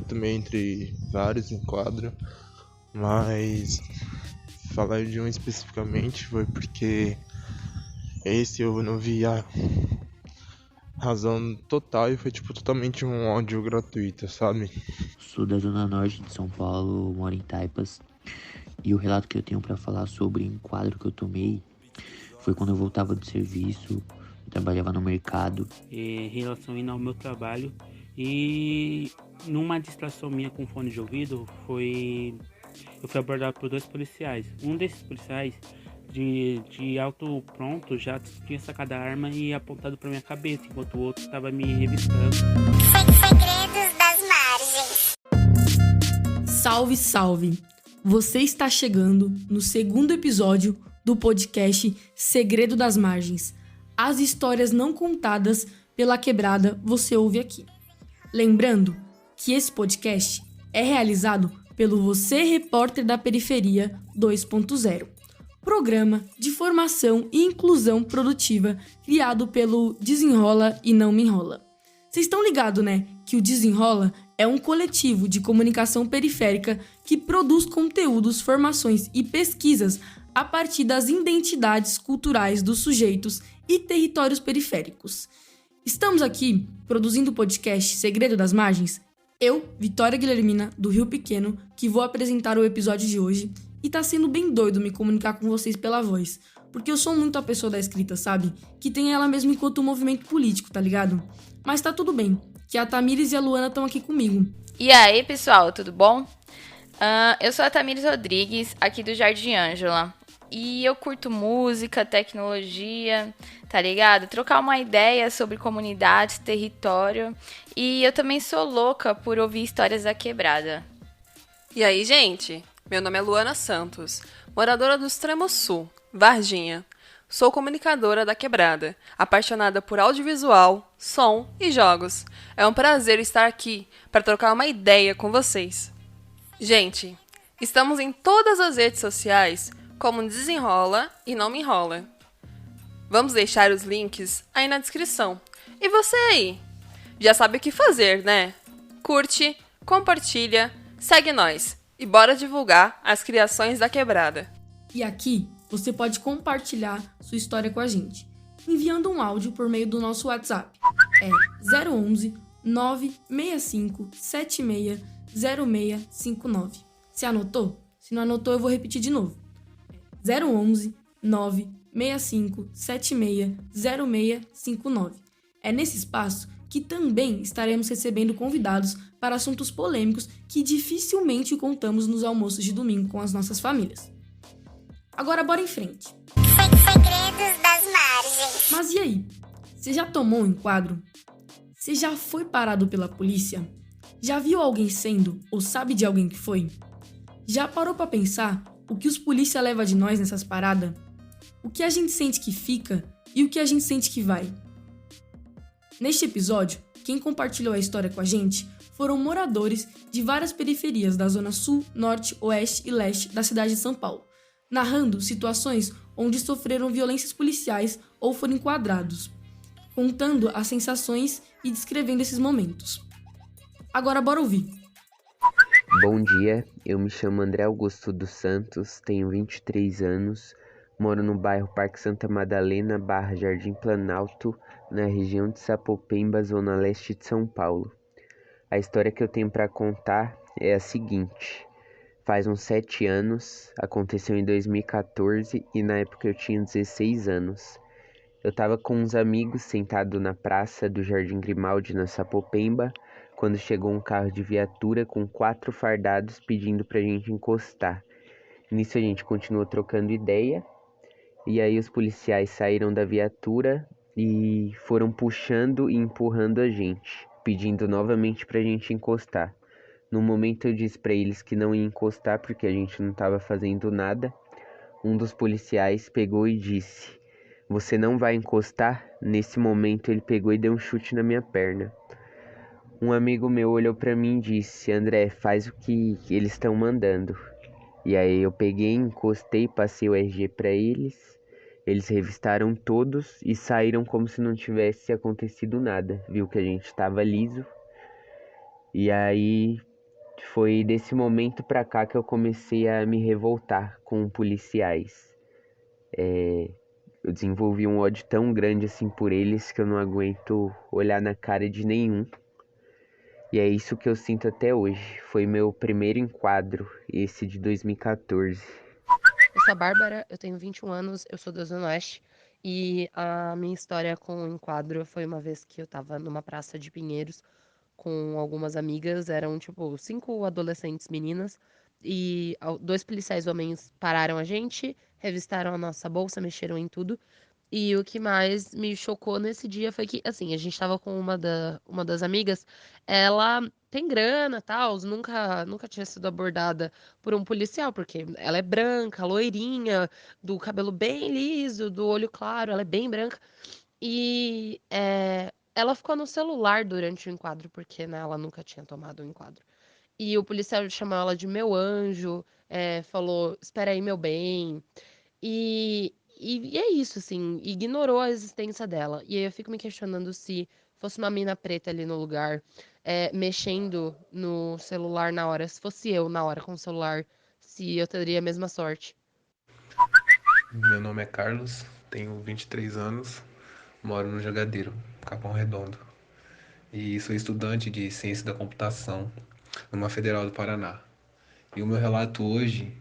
tomei entre vários em quadro, mas falar de um especificamente foi porque esse eu não vi a razão total e foi totalmente um ódio gratuito, sabe? Sou da zona norte de São Paulo, moro em Taipas. E o relato que eu tenho pra falar sobre o enquadro que eu tomei foi quando eu voltava do serviço, eu trabalhava no mercado. Em relação ao meu trabalho, e numa distração minha com fone de ouvido, eu fui abordado por 2 policiais. Um desses policiais, de alto pronto, já tinha sacado a arma e apontado pra minha cabeça, enquanto o outro estava me revistando. Segredos das margens. Salve, salve! Você está chegando no segundo episódio do podcast Segredo das Margens. As histórias não contadas pela quebrada você ouve aqui. Lembrando que esse podcast é realizado pelo Você Repórter da Periferia 2.0, programa de formação e inclusão produtiva criado pelo Desenrola e Não Me Enrola. Vocês estão ligados, né? Que o Desenrola é um coletivo de comunicação periférica que produz conteúdos, formações e pesquisas a partir das identidades culturais dos sujeitos e territórios periféricos. Estamos aqui produzindo o podcast Segredo das Margens. Eu, Vitória Guilhermina, do Rio Pequeno, que vou apresentar o episódio de hoje, e tá sendo bem doido me comunicar com vocês pela voz, porque eu sou muito a pessoa da escrita, sabe? Que tem ela mesmo enquanto movimento político, tá ligado? Mas tá tudo bem, que a Tamires e a Luana estão aqui comigo. E aí, pessoal, tudo bom? Eu sou a Tamires Rodrigues, aqui do Jardim Ângela. E eu curto música, tecnologia, tá ligado? Trocar uma ideia sobre comunidades, território. E eu também sou louca por ouvir histórias da quebrada. E aí, gente? Meu nome é Luana Santos, moradora do Extremo Sul, Varginha. Sou comunicadora da Quebrada, apaixonada por audiovisual, som e jogos. É um prazer estar aqui para trocar uma ideia com vocês. Gente, estamos em todas as redes sociais como Desenrola e Não Me Enrola. Vamos deixar os links aí na descrição. E você aí? Já sabe o que fazer, né? Curte, compartilha, segue nós e bora divulgar as criações da Quebrada. E aqui você pode compartilhar sua história com a gente, enviando um áudio por meio do nosso WhatsApp. É 011 965 76 0659. Você anotou? Se não anotou, eu vou repetir de novo. 011 965 76 0659. É nesse espaço que também estaremos recebendo convidados para assuntos polêmicos que dificilmente contamos nos almoços de domingo com as nossas famílias. Agora bora em frente. Segredos das margens. Mas e aí? Você já tomou um enquadro? Você já foi parado pela polícia? Já viu alguém sendo ou sabe de alguém que foi? Já parou pra pensar o que os polícia leva de nós nessas paradas? O que a gente sente que fica e o que a gente sente que vai? Neste episódio, quem compartilhou a história com a gente foram moradores de várias periferias da zona sul, norte, oeste e leste da cidade de São Paulo, narrando situações onde sofreram violências policiais ou foram enquadrados, contando as sensações e descrevendo esses momentos. Agora bora ouvir. Bom dia, eu me chamo André Augusto dos Santos, tenho 23 anos, moro no bairro Parque Santa Madalena, Jardim Planalto, na região de Sapopemba, zona leste de São Paulo. A história que eu tenho para contar é a seguinte: faz uns 7 anos, aconteceu em 2014 e na época eu tinha 16 anos. Eu estava com uns amigos sentado na praça do Jardim Grimaldi, na Sapopemba, quando chegou um carro de viatura com 4 fardados pedindo pra gente encostar. Nisso a gente continuou trocando ideia, e aí os policiais saíram da viatura e foram puxando e empurrando a gente, pedindo novamente pra gente encostar. No momento eu disse pra eles que não ia encostar porque a gente não estava fazendo nada. Um dos policiais pegou e disse: "Você não vai encostar?" Nesse momento ele pegou e deu um chute na minha perna. Um amigo meu olhou pra mim e disse: "André, faz o que eles estão mandando." E aí eu peguei, encostei, passei o RG pra eles. Eles revistaram todos e saíram como se não tivesse acontecido nada. Viu que a gente tava liso. E aí Foi desse momento pra cá que eu comecei a me revoltar com policiais. Eu desenvolvi um ódio tão grande assim por eles que eu não aguento olhar na cara de nenhum. E é isso que eu sinto até hoje. Foi meu primeiro enquadro, esse de 2014. Eu sou a Bárbara, eu tenho 21 anos, eu sou da Zona Oeste. E a minha história com o enquadro foi uma vez que eu tava numa praça de Pinheiros com algumas amigas, eram tipo 5 adolescentes meninas. E 2 policiais homens pararam a gente, revistaram a nossa bolsa, mexeram em tudo. E o que mais me chocou nesse dia foi que, assim, a gente tava com uma das amigas, ela tem grana, tal, nunca tinha sido abordada por um policial, porque ela é branca, loirinha, do cabelo bem liso, do olho claro, ela é bem branca. E ela ficou no celular durante o enquadro, porque, né, ela nunca tinha tomado um enquadro. E o policial chamou ela de meu anjo, falou, espera aí, meu bem. E é isso, assim, ignorou a existência dela. E aí eu fico me questionando se fosse uma mina preta ali no lugar, mexendo no celular na hora, se fosse eu na hora com o celular, se eu teria a mesma sorte. Meu nome é Carlos, tenho 23 anos, moro no Jagadeiro, Capão Redondo. E sou estudante de Ciência da Computação numa Federal do Paraná. E o meu relato hoje,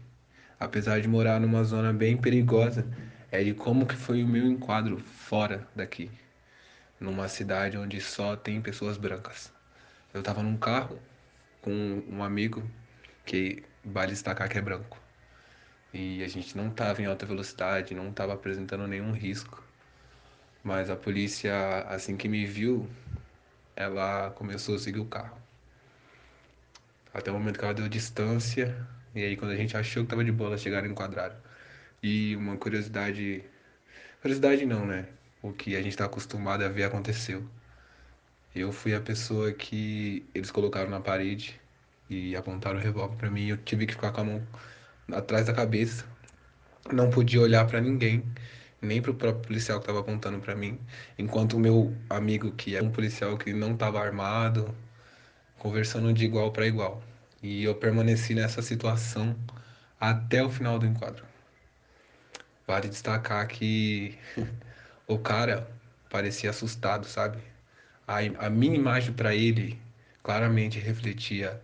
apesar de morar numa zona bem perigosa, é de como que foi o meu enquadro fora daqui, numa cidade onde só tem pessoas brancas. Eu tava num carro com um amigo que vale destacar que é branco. E a gente não tava em alta velocidade, não tava apresentando nenhum risco. Mas a polícia, assim que me viu, ela começou a seguir o carro. Até o momento que ela deu distância, e aí quando a gente achou que tava de boa, elas chegaram e enquadraram. E uma curiosidade... Curiosidade não, né? O que a gente tá acostumado a ver aconteceu. Eu fui a pessoa que eles colocaram na parede e apontaram o revólver pra mim. Eu tive que ficar com a mão atrás da cabeça. Não podia olhar pra ninguém, nem pro próprio policial que tava apontando pra mim. Enquanto o meu amigo, que é um policial que não tava armado, conversando de igual para igual. E eu permaneci nessa situação até o final do enquadro. Vale destacar que o cara parecia assustado, sabe? A minha imagem para ele claramente refletia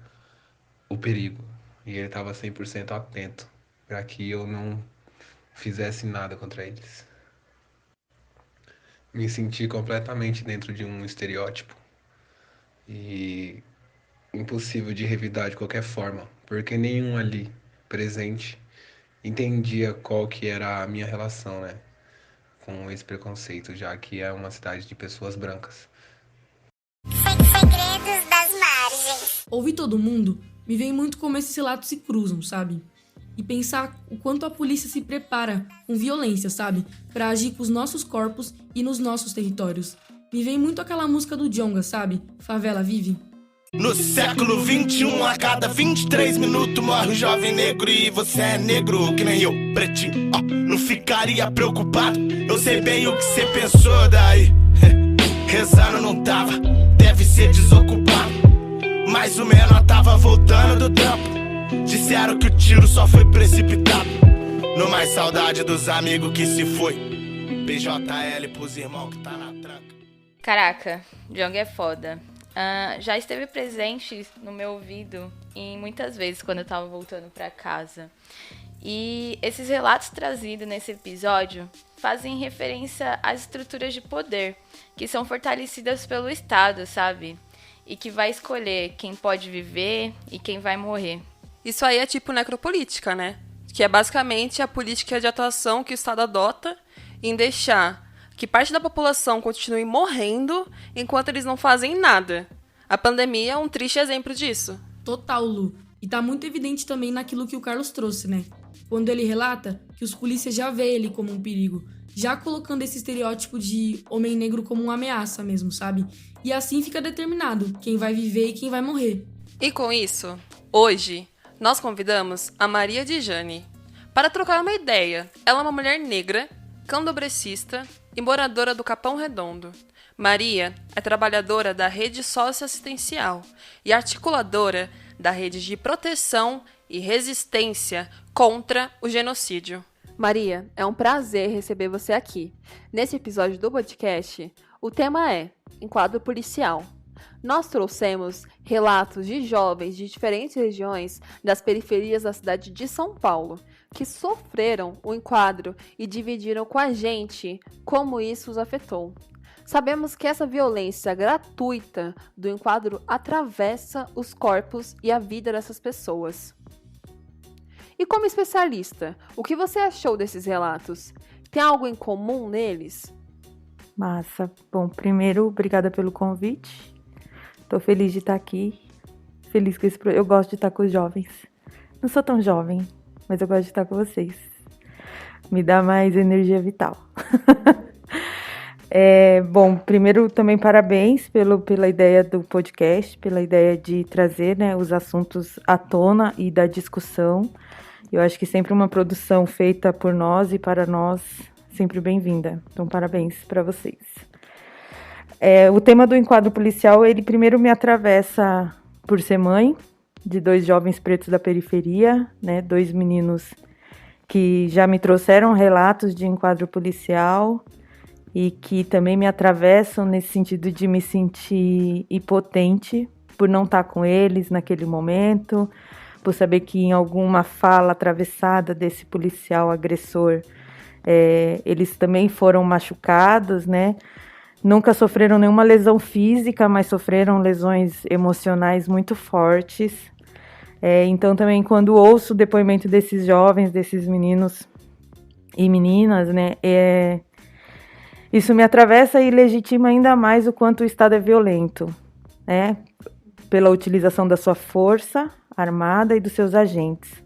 o perigo. E ele estava 100% atento para que eu não fizesse nada contra eles. Me senti completamente dentro de um estereótipo. E impossível de revidar de qualquer forma, porque nenhum ali presente entendia qual que era a minha relação, né, com esse preconceito, já que é uma cidade de pessoas brancas. Segredos das margens. Ouvir todo mundo me vem muito como esses relatos se cruzam, sabe? E pensar o quanto a polícia se prepara com violência, sabe? Pra agir com os nossos corpos e nos nossos territórios. Me vem muito aquela música do Djonga, sabe? Favela Vive. No século 21, a cada 23 minutos morre um jovem negro. E você é negro que nem eu, pretinho, não ficaria preocupado. Eu sei bem o que você pensou daí. Rezando não tava, deve ser desocupado. Mas o menor tava voltando do trampo. Disseram que o tiro só foi precipitado. No mais saudade dos amigos que se foi. PJL pros irmãos que tá na tranca. Caraca, Djonga é foda. Já esteve presente no meu ouvido em muitas vezes quando eu tava voltando pra casa. E esses relatos trazidos nesse episódio fazem referência às estruturas de poder que são fortalecidas pelo Estado, sabe? E que vai escolher quem pode viver e quem vai morrer. Isso aí é tipo necropolítica, né? Que é basicamente a política de atuação que o Estado adota em deixar que parte da população continue morrendo enquanto eles não fazem nada. A pandemia é um triste exemplo disso. Total, Lu. E tá muito evidente também naquilo que o Carlos trouxe, né? Quando ele relata que os polícias já veem ele como um perigo, já colocando esse estereótipo de homem negro como uma ameaça mesmo, sabe? E assim fica determinado quem vai viver e quem vai morrer. E com isso, hoje, nós convidamos a Maria Djane para trocar uma ideia. Ela é uma mulher negra, candomblessista e moradora do Capão Redondo. Maria é trabalhadora da rede socioassistencial e articuladora da Rede de Proteção e Resistência contra o Genocídio. Maria, é um prazer receber você aqui. Nesse episódio do podcast, o tema é Enquadro Policial. Nós trouxemos relatos de jovens de diferentes regiões das periferias da cidade de São Paulo, que sofreram o enquadro e dividiram com a gente como isso os afetou. Sabemos que essa violência gratuita do enquadro atravessa os corpos e a vida dessas pessoas. E como especialista, o que você achou desses relatos? Tem algo em comum neles? Massa. Bom, primeiro, obrigada pelo convite. Tô feliz de estar aqui. Feliz com eu gosto de estar com os jovens. Não sou tão jovem, mas eu gosto de estar com vocês. Me dá mais energia vital. Bom, primeiro também parabéns pela ideia do podcast, pela ideia de trazer, né, os assuntos à tona e da discussão. Eu acho que sempre uma produção feita por nós e para nós, sempre bem-vinda. Então, parabéns para vocês. O tema do enquadro policial, ele primeiro me atravessa por ser mãe de 2 jovens pretos da periferia, né, 2 meninos que já me trouxeram relatos de enquadro policial e que também me atravessam nesse sentido de me sentir impotente por não estar com eles naquele momento, por saber que em alguma fala atravessada desse policial agressor, eles também foram machucados, né? Nunca sofreram nenhuma lesão física, mas sofreram lesões emocionais muito fortes. Então também quando ouço o depoimento desses jovens, desses meninos e meninas, né? Isso me atravessa e legitima ainda mais o quanto o Estado é violento, né? Pela utilização da sua força armada e dos seus agentes.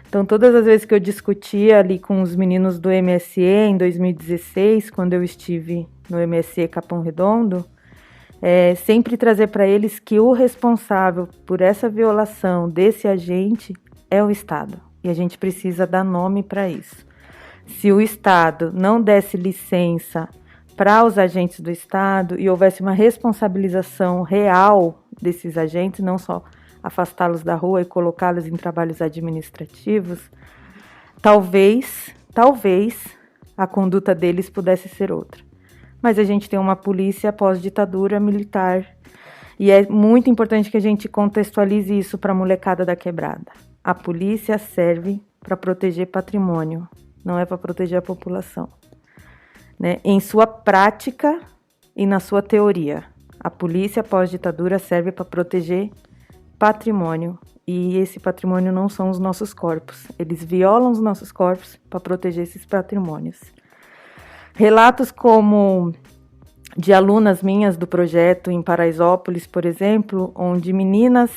Então, todas as vezes que eu discutia ali com os meninos do MSE em 2016, quando eu estive no MSE Capão Redondo, sempre trazer para eles que o responsável por essa violação desse agente é o Estado. E a gente precisa dar nome para isso. Se o Estado não desse licença para os agentes do Estado e houvesse uma responsabilização real desses agentes, não só afastá-los da rua e colocá-los em trabalhos administrativos, talvez a conduta deles pudesse ser outra. Mas a gente tem uma polícia pós-ditadura militar e é muito importante que a gente contextualize isso para a molecada da quebrada. A polícia serve para proteger patrimônio, não é para proteger a população, né? Em sua prática e na sua teoria, a polícia pós-ditadura serve para proteger patrimônio, e esse patrimônio não são os nossos corpos. Eles violam os nossos corpos para proteger esses patrimônios. Relatos como de alunas minhas do projeto em Paraisópolis, por exemplo, onde meninas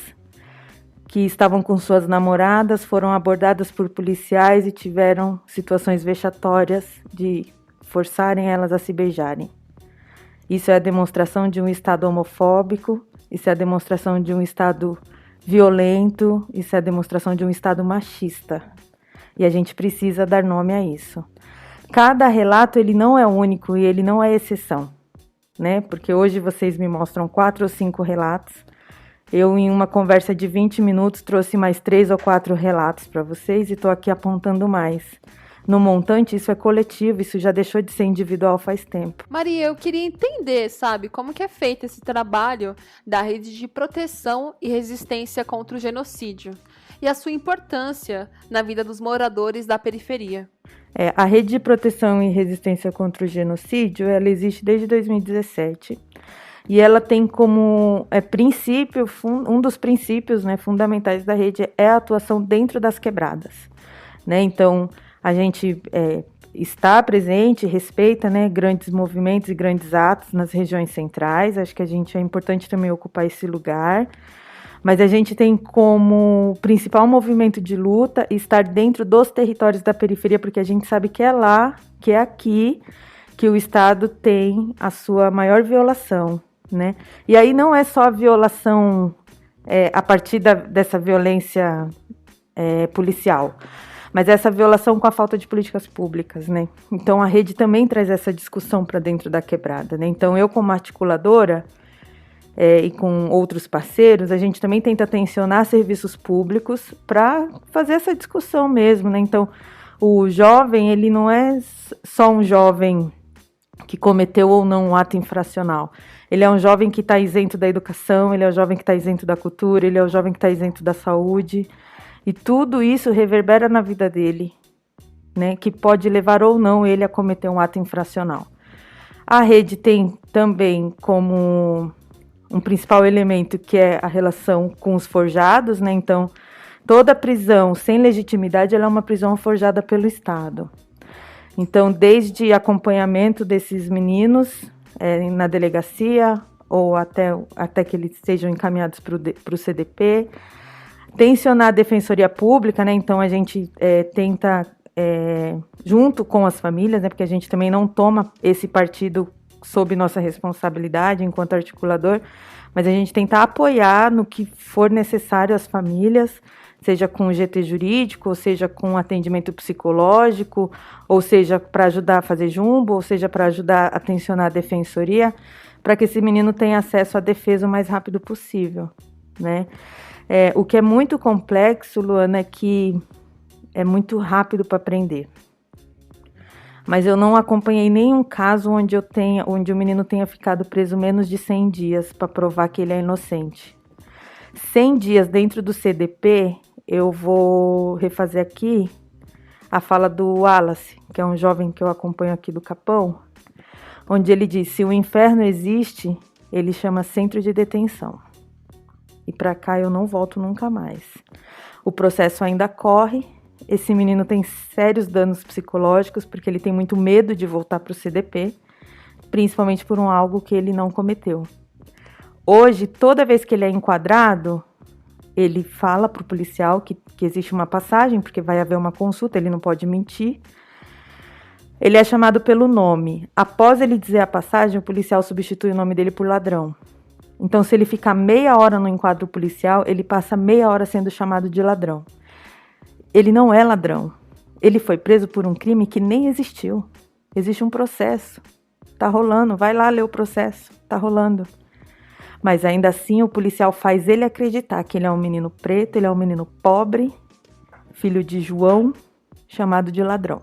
que estavam com suas namoradas foram abordadas por policiais e tiveram situações vexatórias de forçarem elas a se beijarem. Isso é a demonstração de um Estado homofóbico, isso é a demonstração de um Estado violento, isso é a demonstração de um Estado machista. E a gente precisa dar nome a isso. Cada relato, ele não é único e ele não é exceção, né? Porque hoje vocês me mostram 4 ou 5 relatos. Eu, em uma conversa de 20 minutos, trouxe mais 3 ou 4 relatos para vocês e estou aqui apontando mais. No montante, isso é coletivo, isso já deixou de ser individual faz tempo. Maria, eu queria entender, como que é feito esse trabalho da Rede de Proteção e Resistência contra o Genocídio e a sua importância na vida dos moradores da periferia. A Rede de Proteção e Resistência contra o Genocídio, ela existe desde 2017 e ela tem como princípio, um dos princípios, né, fundamentais da rede é a atuação dentro das quebradas, né? Então, a gente está presente, respeita, né, grandes movimentos e grandes atos nas regiões centrais. Acho que é importante também ocupar esse lugar. Mas a gente tem como principal movimento de luta estar dentro dos territórios da periferia, porque a gente sabe que é lá, que é aqui, que o Estado tem a sua maior violação, né? E aí não é só a violação a partir dessa violência policial, mas essa violação com a falta de políticas públicas, né? Então a rede também traz essa discussão para dentro da quebrada, né? Então eu, como articuladora, e com outros parceiros, a gente também tenta tensionar serviços públicos para fazer essa discussão mesmo, né? Então, o jovem, ele não é só um jovem que cometeu ou não um ato infracional. Ele é um jovem que está isento da educação, ele é um jovem que está isento da cultura, ele é um jovem que está isento da saúde. E tudo isso reverbera na vida dele, né? Que pode levar ou não ele a cometer um ato infracional. A rede tem também como um principal elemento que é a relação com os forjados, né? Então, toda prisão sem legitimidade ela é uma prisão forjada pelo Estado. Então, desde acompanhamento desses meninos na delegacia ou até que eles sejam encaminhados para o CDP, tensionar a Defensoria Pública, né? Então, a gente tenta, junto com as famílias, né? Porque a gente também não toma esse partido sob nossa responsabilidade enquanto articulador, mas a gente tenta apoiar no que for necessário as famílias, seja com GT jurídico, ou seja com atendimento psicológico, ou seja para ajudar a fazer jumbo, ou seja para ajudar a tensionar a defensoria, para que esse menino tenha acesso à defesa o mais rápido possível, né? O que é muito complexo, Luana, é que é muito rápido para aprender. Mas eu não acompanhei nenhum caso onde o menino tenha ficado preso menos de 100 dias para provar que ele é inocente. 100 dias dentro do CDP, eu vou refazer aqui a fala do Wallace, que é um jovem que eu acompanho aqui do Capão, onde ele diz: se o inferno existe, ele chama centro de detenção. E para cá eu não volto nunca mais. O processo ainda corre. Esse menino tem sérios danos psicológicos, porque ele tem muito medo de voltar para o CDP, principalmente por algo que ele não cometeu. Hoje, toda vez que ele é enquadrado, ele fala para o policial que existe uma passagem, porque vai haver uma consulta, ele não pode mentir. Ele é chamado pelo nome. Após ele dizer a passagem, o policial substitui o nome dele por ladrão. Então, se ele ficar meia hora no enquadro policial, ele passa meia hora sendo chamado de ladrão. Ele não é ladrão. Ele foi preso por um crime que nem existiu. Existe um processo. Tá rolando. Vai lá ler o processo. Tá rolando. Mas ainda assim o policial faz ele acreditar que ele é um menino preto, ele é um menino pobre, filho de João, chamado de ladrão.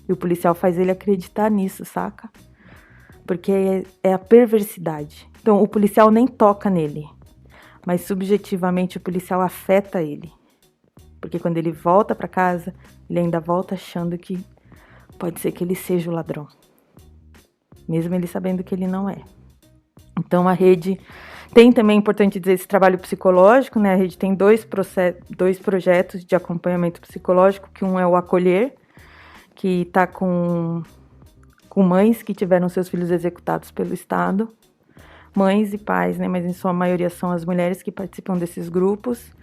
E o policial faz ele acreditar nisso, saca? Porque é a perversidade. Então o policial nem toca nele. Mas subjetivamente o policial afeta ele. Porque quando ele volta para casa, ele ainda volta achando que pode ser que ele seja o ladrão. Mesmo ele sabendo que ele não é. Então a rede tem também, é importante dizer, esse trabalho psicológico, né? A rede tem dois projetos de acompanhamento psicológico, que um é o Acolher, que está com mães que tiveram seus filhos executados pelo Estado. Mães e pais, né? Mas em sua maioria são as mulheres que participam desses grupos.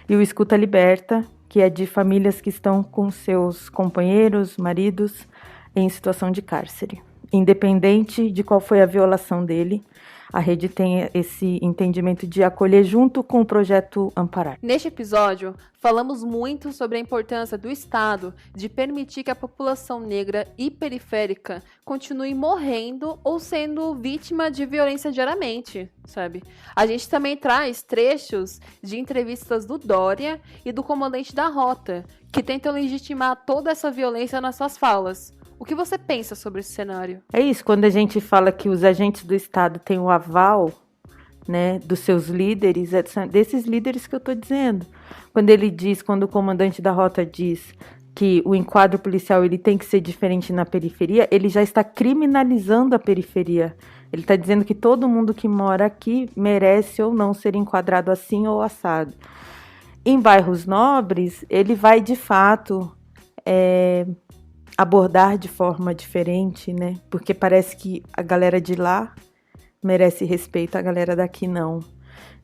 E o Escuta Liberta, que é de famílias que estão com seus companheiros, maridos, em situação de cárcere. Independente de qual foi a violação dele, a rede tem esse entendimento de acolher junto com o projeto Amparar. Neste episódio, falamos muito sobre a importância do Estado de permitir que a população negra e periférica continue morrendo ou sendo vítima de violência diariamente, sabe? A gente também traz trechos de entrevistas do Dória e do comandante da Rota, que tentam legitimar toda essa violência nas suas falas. O que você pensa sobre esse cenário? É isso, quando a gente fala que os agentes do Estado têm o aval, né, dos seus líderes, é desses líderes que eu estou dizendo. Quando o comandante da Rota diz que o enquadro policial ele tem que ser diferente na periferia, ele já está criminalizando a periferia. Ele está dizendo que todo mundo que mora aqui merece ou não ser enquadrado assim ou assado. Em bairros nobres, ele vai de fato abordar de forma diferente, né? Porque parece que a galera de lá merece respeito, a galera daqui não,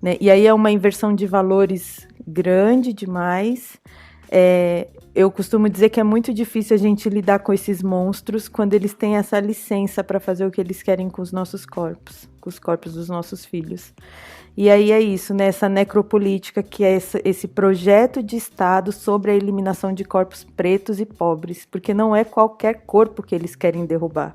né? E aí é uma inversão de valores grande demais. Eu costumo dizer que é muito difícil a gente lidar com esses monstros quando eles têm essa licença para fazer o que eles querem com os nossos corpos, com os corpos dos nossos filhos. E aí é isso, né? Essa necropolítica, que é esse projeto de Estado sobre a eliminação de corpos pretos e pobres, porque não é qualquer corpo que eles querem derrubar.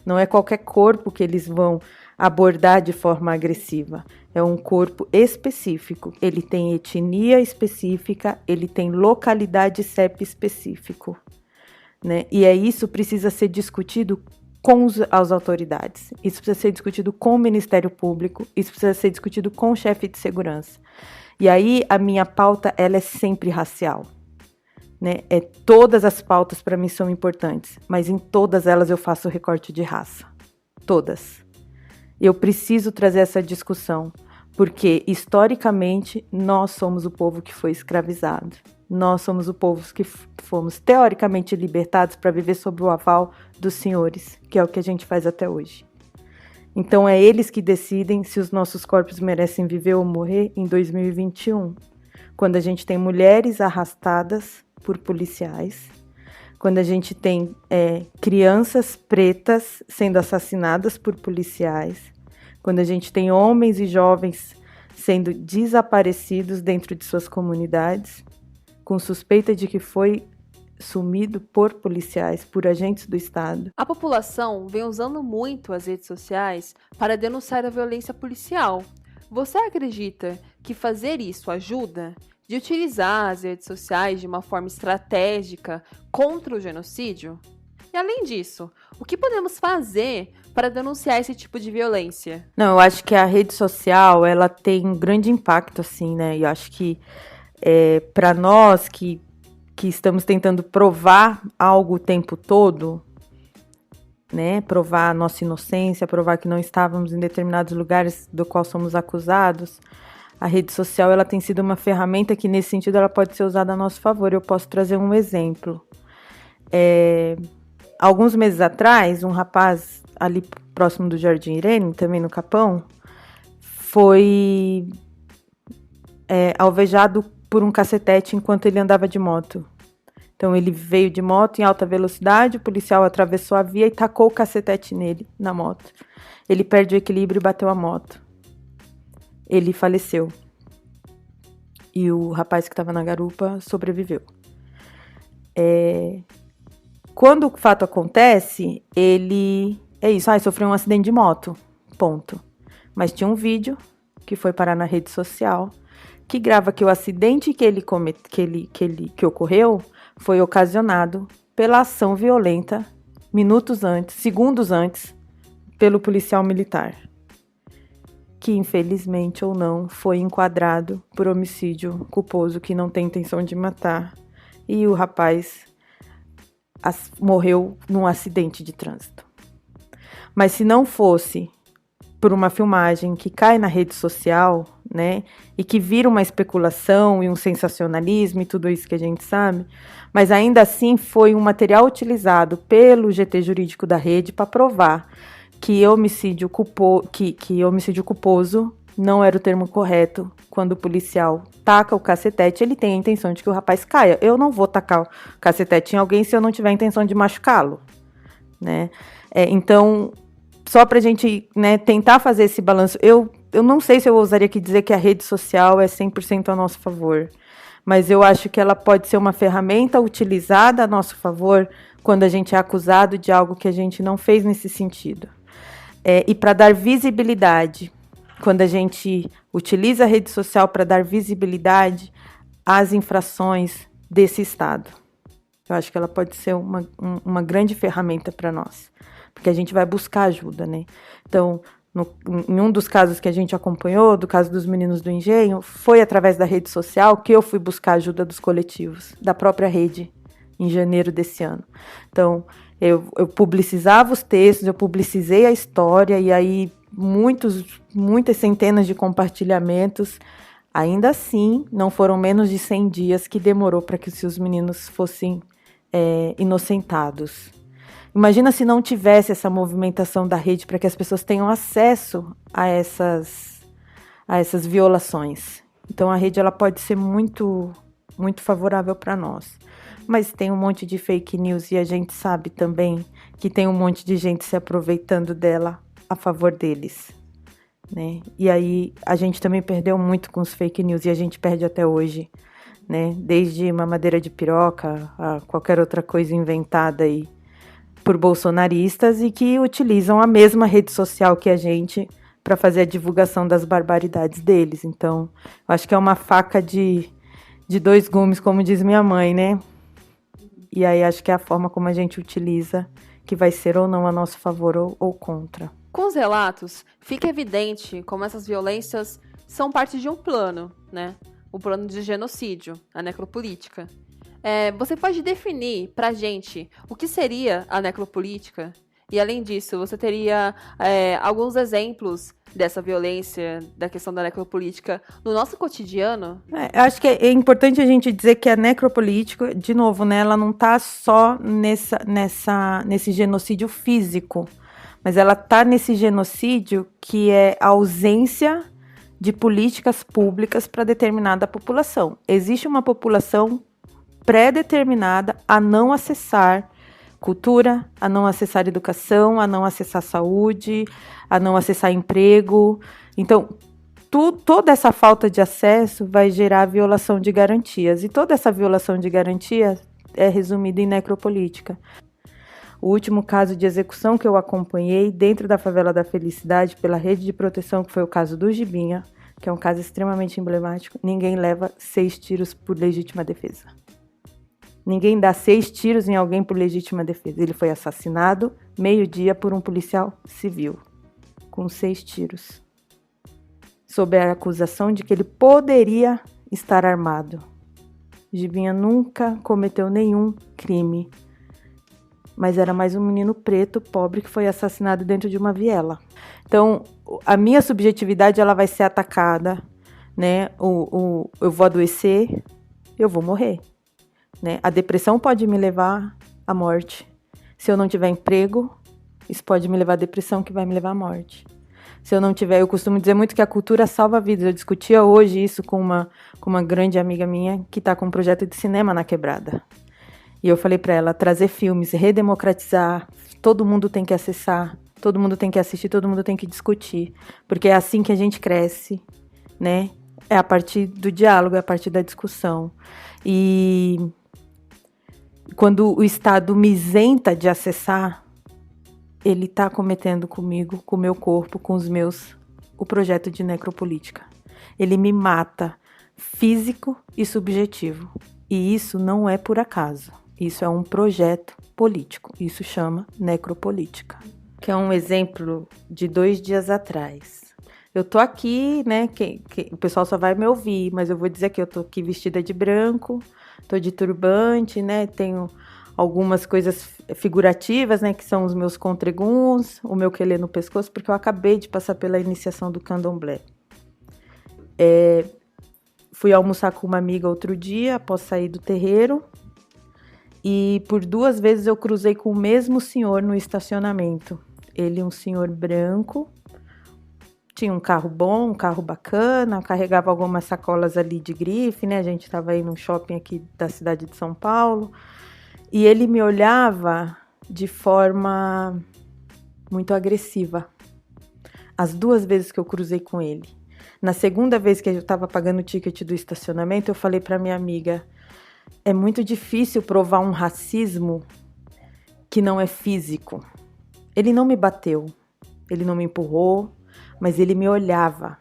Não é qualquer corpo que eles vão abordar de forma agressiva. É um corpo específico, ele tem etnia específica, ele tem localidade CEP específico, né? E isso precisa ser discutido com as autoridades, isso precisa ser discutido com o Ministério Público, isso precisa ser discutido com o chefe de segurança. E aí a minha pauta, ela é sempre racial, né? Todas as pautas para mim são importantes, mas em todas elas eu faço recorte de raça, todas. Eu preciso trazer essa discussão, porque historicamente nós somos o povo que foi escravizado. Nós somos o povo que fomos teoricamente libertados para viver sob o aval dos senhores, que é o que a gente faz até hoje. Então é eles que decidem se os nossos corpos merecem viver ou morrer em 2021, quando a gente tem mulheres arrastadas por policiais, quando a gente tem crianças pretas sendo assassinadas por policiais, quando a gente tem homens e jovens sendo desaparecidos dentro de suas comunidades, com suspeita de que foi sumido por policiais, por agentes do Estado. A população vem usando muito as redes sociais para denunciar a violência policial. Você acredita que fazer isso ajuda? De utilizar as redes sociais de uma forma estratégica contra o genocídio? E além disso, o que podemos fazer para denunciar esse tipo de violência? Não, eu acho que a rede social, ela tem um grande impacto, assim, né? Eu acho que para nós que estamos tentando provar algo o tempo todo, né? Provar a nossa inocência, provar que não estávamos em determinados lugares do qual somos acusados, a rede social, ela tem sido uma ferramenta que, nesse sentido, ela pode ser usada a nosso favor. Eu posso trazer um exemplo. Alguns meses atrás, um rapaz ali próximo do Jardim Irene, também no Capão, foi alvejado por um cacetete enquanto ele andava de moto. Então ele veio de moto em alta velocidade, o policial atravessou a via e tacou o cacetete nele, na moto. Ele perde o equilíbrio e bateu a moto. Ele faleceu. E o rapaz que estava na garupa sobreviveu. Quando o fato acontece, ele... sofreu um acidente de moto, ponto. Mas tinha um vídeo que foi parar na rede social que grava que o acidente que ocorreu foi ocasionado pela ação violenta segundos antes, pelo policial militar, que infelizmente ou não foi enquadrado por homicídio culposo, que não tem intenção de matar, e o rapaz morreu num acidente de trânsito. Mas se não fosse por uma filmagem que cai na rede social, né, e que vira uma especulação e um sensacionalismo e tudo isso que a gente sabe, mas ainda assim foi um material utilizado pelo GT jurídico da rede para provar que homicídio culposo não era o termo correto. Quando o policial taca o cacetete, ele tem a intenção de que o rapaz caia. Eu não vou tacar o cacetete em alguém se eu não tiver a intenção de machucá-lo, né? Então, só para a gente, né, tentar fazer esse balanço, eu não sei se eu ousaria aqui dizer que a rede social é 100% a nosso favor, mas eu acho que ela pode ser uma ferramenta utilizada a nosso favor quando a gente é acusado de algo que a gente não fez nesse sentido. E para dar visibilidade, quando a gente utiliza a rede social para dar visibilidade às infrações desse Estado. Eu acho que ela pode ser uma grande ferramenta para nós, porque a gente vai buscar ajuda, né? Então, em um dos casos que a gente acompanhou, do caso dos meninos do Engenho, foi através da rede social que eu fui buscar ajuda dos coletivos, da própria rede, em janeiro desse ano. Então, eu publicizava os textos, eu publicizei a história, e aí muitas centenas de compartilhamentos. Ainda assim, não foram menos de 100 dias que demorou para que os meninos fossem inocentados. Imagina se não tivesse essa movimentação da rede para que as pessoas tenham acesso a essas violações. Então a rede, ela pode ser muito, muito favorável para nós. Mas tem um monte de fake news e a gente sabe também que tem um monte de gente se aproveitando dela a favor deles, né? E aí a gente também perdeu muito com os fake news, e a gente perde até hoje, né? Desde mamadeira de piroca a qualquer outra coisa inventada aí por bolsonaristas e que utilizam a mesma rede social que a gente para fazer a divulgação das barbaridades deles. Então, eu acho que é uma faca de dois gumes, como diz minha mãe, né? E aí acho que é a forma como a gente utiliza que vai ser ou não a nosso favor ou contra. Com os relatos, fica evidente como essas violências são parte de um plano, né? O plano de genocídio, a necropolítica. Você pode definir pra gente o que seria a necropolítica? E além disso, você teria alguns exemplos dessa violência, da questão da necropolítica no nosso cotidiano? Acho que é importante a gente dizer que a necropolítica, de novo, né, ela não está só nesse genocídio físico, mas ela está nesse genocídio que é a ausência de políticas públicas para determinada população. Existe uma população pré-determinada a não acessar cultura, a não acessar educação, a não acessar saúde, a não acessar emprego. Então, toda essa falta de acesso vai gerar violação de garantias. E toda essa violação de garantias é resumida em necropolítica. O último caso de execução que eu acompanhei dentro da Favela da Felicidade pela rede de proteção, que foi o caso do Gibinha, que é um caso extremamente emblemático, ninguém leva 6 tiros por legítima defesa. Ninguém dá 6 tiros em alguém por legítima defesa. Ele foi assassinado meio-dia por um policial civil, com 6 tiros, sob a acusação de que ele poderia estar armado. Gibinha nunca cometeu nenhum crime, mas era mais um menino preto, pobre, que foi assassinado dentro de uma viela. Então, a minha subjetividade ela vai ser atacada, né? Eu vou adoecer, eu vou morrer. Né? A depressão pode me levar à morte. Se eu não tiver emprego, isso pode me levar à depressão, que vai me levar à morte. Se eu não tiver, eu costumo dizer muito que a cultura salva vidas. Eu discutia hoje isso com uma grande amiga minha que está com um projeto de cinema na Quebrada. E eu falei para ela trazer filmes, redemocratizar, todo mundo tem que acessar, todo mundo tem que assistir, todo mundo tem que discutir, porque é assim que a gente cresce, né? É a partir do diálogo, é a partir da discussão. E quando o Estado me isenta de acessar, ele está cometendo comigo, com o meu corpo, com os meus, o projeto de necropolítica. Ele me mata físico e subjetivo. E isso não é por acaso. Isso é um projeto político. Isso chama necropolítica. Que é um exemplo de 2 dias atrás. Eu tô aqui, né, o pessoal só vai me ouvir, mas eu vou dizer que eu tô aqui vestida de branco, tô de turbante, né, tenho algumas coisas figurativas, né, que são os meus contreguns, o meu quelê no pescoço, porque eu acabei de passar pela iniciação do candomblé. Fui almoçar com uma amiga outro dia, após sair do terreiro, e por 2 vezes eu cruzei com o mesmo senhor no estacionamento. Ele, um senhor branco, tinha um carro bom, um carro bacana, carregava algumas sacolas ali de grife, né? A gente estava aí num shopping aqui da cidade de São Paulo. E ele me olhava de forma muito agressiva. As 2 vezes que eu cruzei com ele. Na segunda vez que eu estava pagando o ticket do estacionamento, eu falei para minha amiga, é muito difícil provar um racismo que não é físico. Ele não me bateu, ele não me empurrou, mas ele me olhava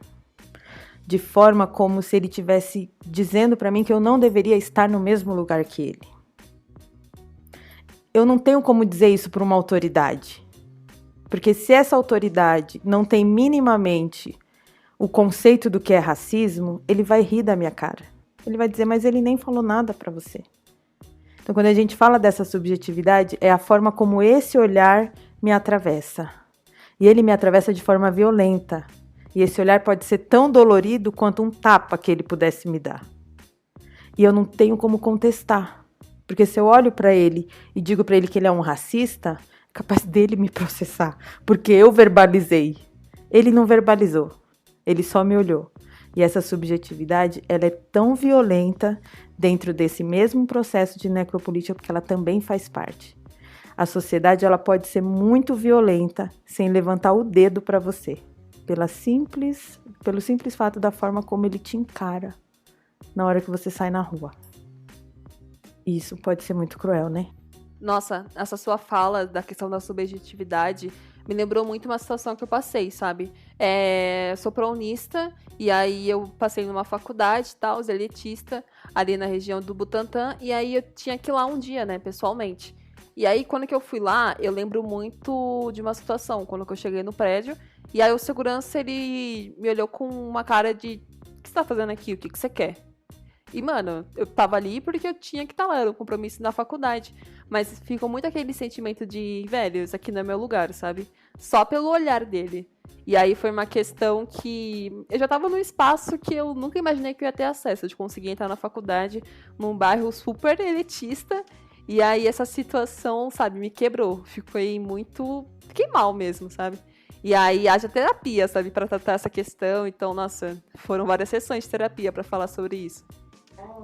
de forma como se ele estivesse dizendo para mim que eu não deveria estar no mesmo lugar que ele. Eu não tenho como dizer isso para uma autoridade, porque se essa autoridade não tem minimamente o conceito do que é racismo, ele vai rir da minha cara. Ele vai dizer, mas ele nem falou nada para você. Então, quando a gente fala dessa subjetividade, é a forma como esse olhar me atravessa. E ele me atravessa de forma violenta. E esse olhar pode ser tão dolorido quanto um tapa que ele pudesse me dar. E eu não tenho como contestar. Porque se eu olho para ele e digo para ele que ele é um racista, é capaz dele me processar. Porque eu verbalizei. Ele não verbalizou. Ele só me olhou. E essa subjetividade, ela é tão violenta dentro desse mesmo processo de necropolítica, porque ela também faz parte. A sociedade, ela pode ser muito violenta sem levantar o dedo para você, pelo simples fato da forma como ele te encara na hora que você sai na rua. E isso pode ser muito cruel, né? Nossa, essa sua fala da questão da subjetividade me lembrou muito uma situação que eu passei, sabe? Sou prounista, e aí eu passei numa faculdade e tal, elitista, ali na região do Butantã, e aí eu tinha que ir lá um dia, né, pessoalmente. E aí, quando que eu fui lá, eu lembro muito de uma situação, quando que eu cheguei no prédio, e aí o segurança, ele me olhou com uma cara de: o que você tá fazendo aqui? O que você quer? E, mano, eu tava ali porque eu tinha que estar lá, era um compromisso na faculdade. Mas ficou muito aquele sentimento de: velho, isso aqui não é meu lugar, sabe? Só pelo olhar dele. E aí foi uma questão que eu já tava num espaço que eu nunca imaginei que eu ia ter acesso, de conseguir entrar na faculdade num bairro super elitista. E aí essa situação, sabe, me quebrou. Fiquei mal mesmo, sabe? E aí haja terapia, sabe, pra tratar essa questão. Então, nossa, foram várias sessões de terapia pra falar sobre isso.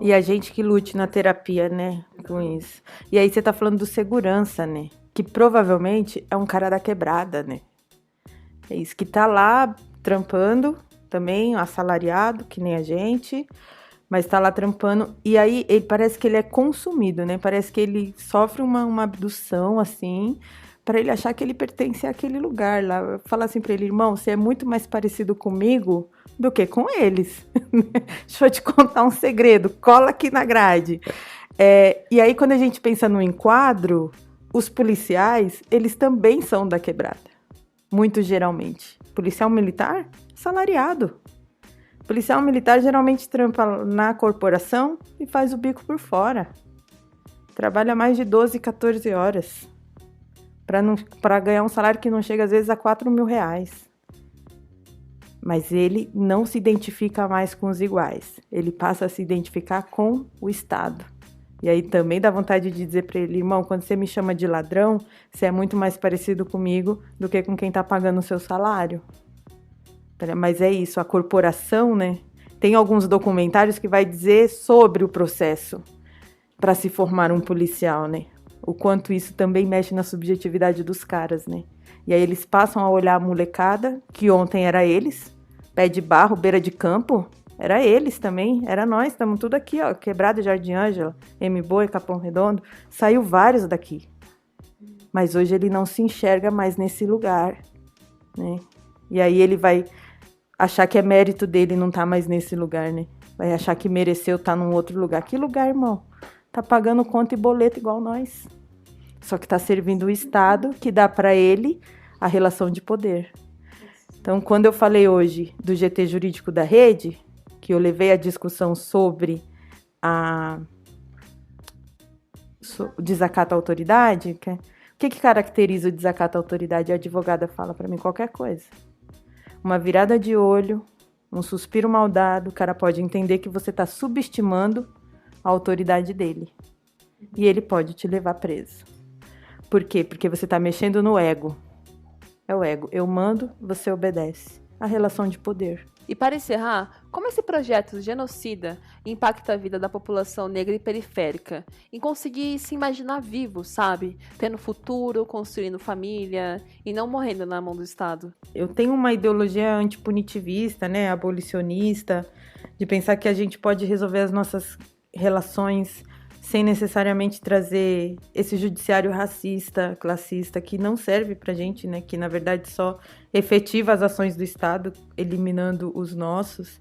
E a gente que lute na terapia, né, com isso. E aí você tá falando do segurança, né, que provavelmente é um cara da quebrada, né. É isso, que tá lá trampando também, assalariado, que nem a gente, mas tá lá trampando. E aí ele parece que ele é consumido, né, parece que ele sofre uma abdução, assim, para ele achar que ele pertence àquele lugar lá. Fala assim pra ele: irmão, você é muito mais parecido comigo do que com eles. Deixa eu te contar um segredo, cola aqui na grade. E aí, quando a gente pensa no enquadro, os policiais, eles também são da quebrada, muito geralmente. Policial militar, salariado. Policial militar geralmente trampa na corporação e faz o bico por fora. Trabalha mais de 12, 14 horas para ganhar um salário que não chega às vezes a R$4.000. Mas ele não se identifica mais com os iguais. Ele passa a se identificar com o Estado. E aí também dá vontade de dizer para ele: irmão, quando você me chama de ladrão, você é muito mais parecido comigo do que com quem está pagando o seu salário. Mas é isso, a corporação, né? Tem alguns documentários que vai dizer sobre o processo para se formar um policial, né? O quanto isso também mexe na subjetividade dos caras, né? E aí eles passam a olhar a molecada, que ontem era eles, pé de barro, beira de campo, era eles também, era nós, estamos tudo aqui, ó, Quebrada, Jardim Ângela, M-Boi, Capão Redondo, saiu vários daqui. Mas hoje ele não se enxerga mais nesse lugar, né? E aí ele vai achar que é mérito dele não estar mais nesse lugar, né? Vai achar que mereceu estar num outro lugar. Que lugar, irmão? Tá pagando conta e boleto igual nós. Só que tá servindo o Estado, que dá para ele a relação de poder. Então, quando eu falei hoje do GT jurídico da rede, que eu levei a discussão sobre o desacato à autoridade, o que caracteriza o desacato à autoridade? A advogada fala para mim: qualquer coisa. Uma virada de olho, um suspiro mal dado, o cara pode entender que você está subestimando a autoridade dele. E ele pode te levar preso. Por quê? Porque você está mexendo no ego. É o ego. Eu mando, você obedece. A relação de poder. E para encerrar, como esse projeto genocida impacta a vida da população negra e periférica? Em conseguir se imaginar vivo, sabe? Tendo futuro, construindo família e não morrendo na mão do Estado. Eu tenho uma ideologia antipunitivista, né? Abolicionista, de pensar que a gente pode resolver as nossas relações sem necessariamente trazer esse judiciário racista, classista, que não serve pra gente, né? Que, na verdade, só efetiva as ações do Estado, eliminando os nossos.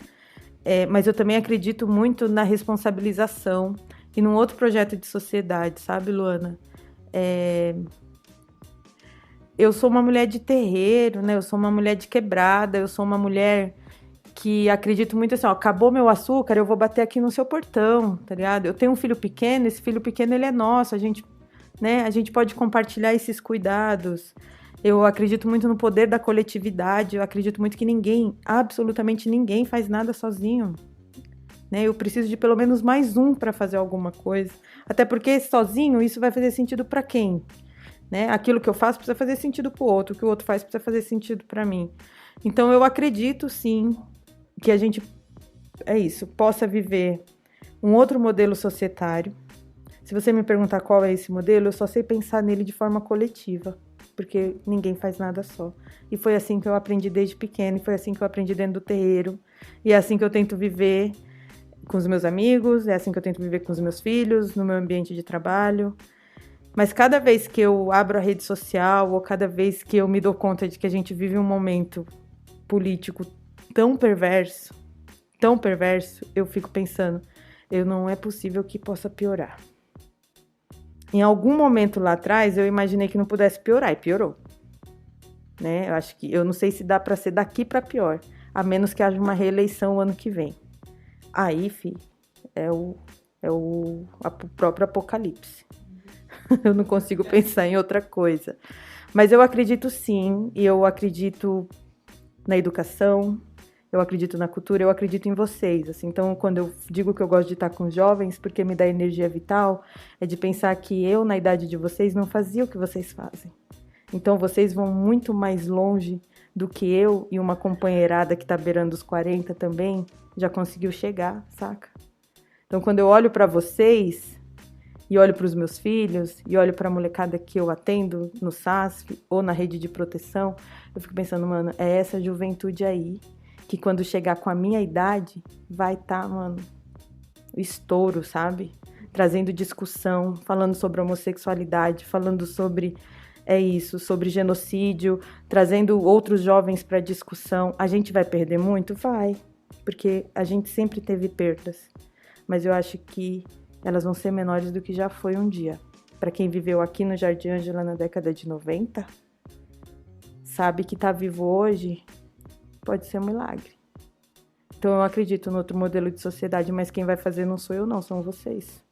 Mas eu também acredito muito na responsabilização e num outro projeto de sociedade, sabe, Luana? Eu sou uma mulher de terreiro, né? Eu sou uma mulher de quebrada, eu sou uma mulher que acredito muito assim, ó, acabou meu açúcar, eu vou bater aqui no seu portão, tá ligado? Eu tenho um filho pequeno, esse filho pequeno, ele é nosso, a gente pode compartilhar esses cuidados. Eu acredito muito no poder da coletividade, eu acredito muito que ninguém, absolutamente ninguém faz nada sozinho, né? Eu preciso de pelo menos mais um para fazer alguma coisa, até porque sozinho isso vai fazer sentido para quem? Né? Aquilo que eu faço precisa fazer sentido para o outro, o que o outro faz precisa fazer sentido para mim. Então eu acredito sim que a gente, possa viver um outro modelo societário. Se você me perguntar qual é esse modelo, eu só sei pensar nele de forma coletiva, porque ninguém faz nada só. E foi assim que eu aprendi desde pequena, e foi assim que eu aprendi dentro do terreiro, e é assim que eu tento viver com os meus amigos, é assim que eu tento viver com os meus filhos, no meu ambiente de trabalho. Mas cada vez que eu abro a rede social, ou cada vez que eu me dou conta de que a gente vive um momento político tão perverso, eu fico pensando, não é possível que possa piorar. Em algum momento lá atrás, eu imaginei que não pudesse piorar, e piorou. Né? Eu não sei se dá para ser daqui para pior, a menos que haja uma reeleição o ano que vem. Aí, é o próprio apocalipse. Eu não consigo pensar em outra coisa. Mas eu acredito sim, e eu acredito na educação, eu acredito na cultura, eu acredito em vocês. Assim. Então, quando eu digo que eu gosto de estar com jovens, porque me dá energia vital, é de pensar que eu, na idade de vocês, não fazia o que vocês fazem. Então, vocês vão muito mais longe do que eu e uma companheirada que está beirando os 40 também já conseguiu chegar, saca? Então, quando eu olho para vocês e olho para os meus filhos e olho para a molecada que eu atendo no SASF ou na rede de proteção, eu fico pensando, mano, é essa juventude aí que quando chegar com a minha idade vai estar, mano, o estouro, sabe? Trazendo discussão, falando sobre homossexualidade, falando sobre sobre genocídio, trazendo outros jovens para discussão. A gente vai perder muito? Vai, porque a gente sempre teve perdas, mas eu acho que elas vão ser menores do que já foi um dia. Para quem viveu aqui no Jardim Ângela na década de 90, sabe que tá vivo hoje pode ser um milagre. Então eu acredito no outro modelo de sociedade, mas quem vai fazer não sou eu não, são vocês.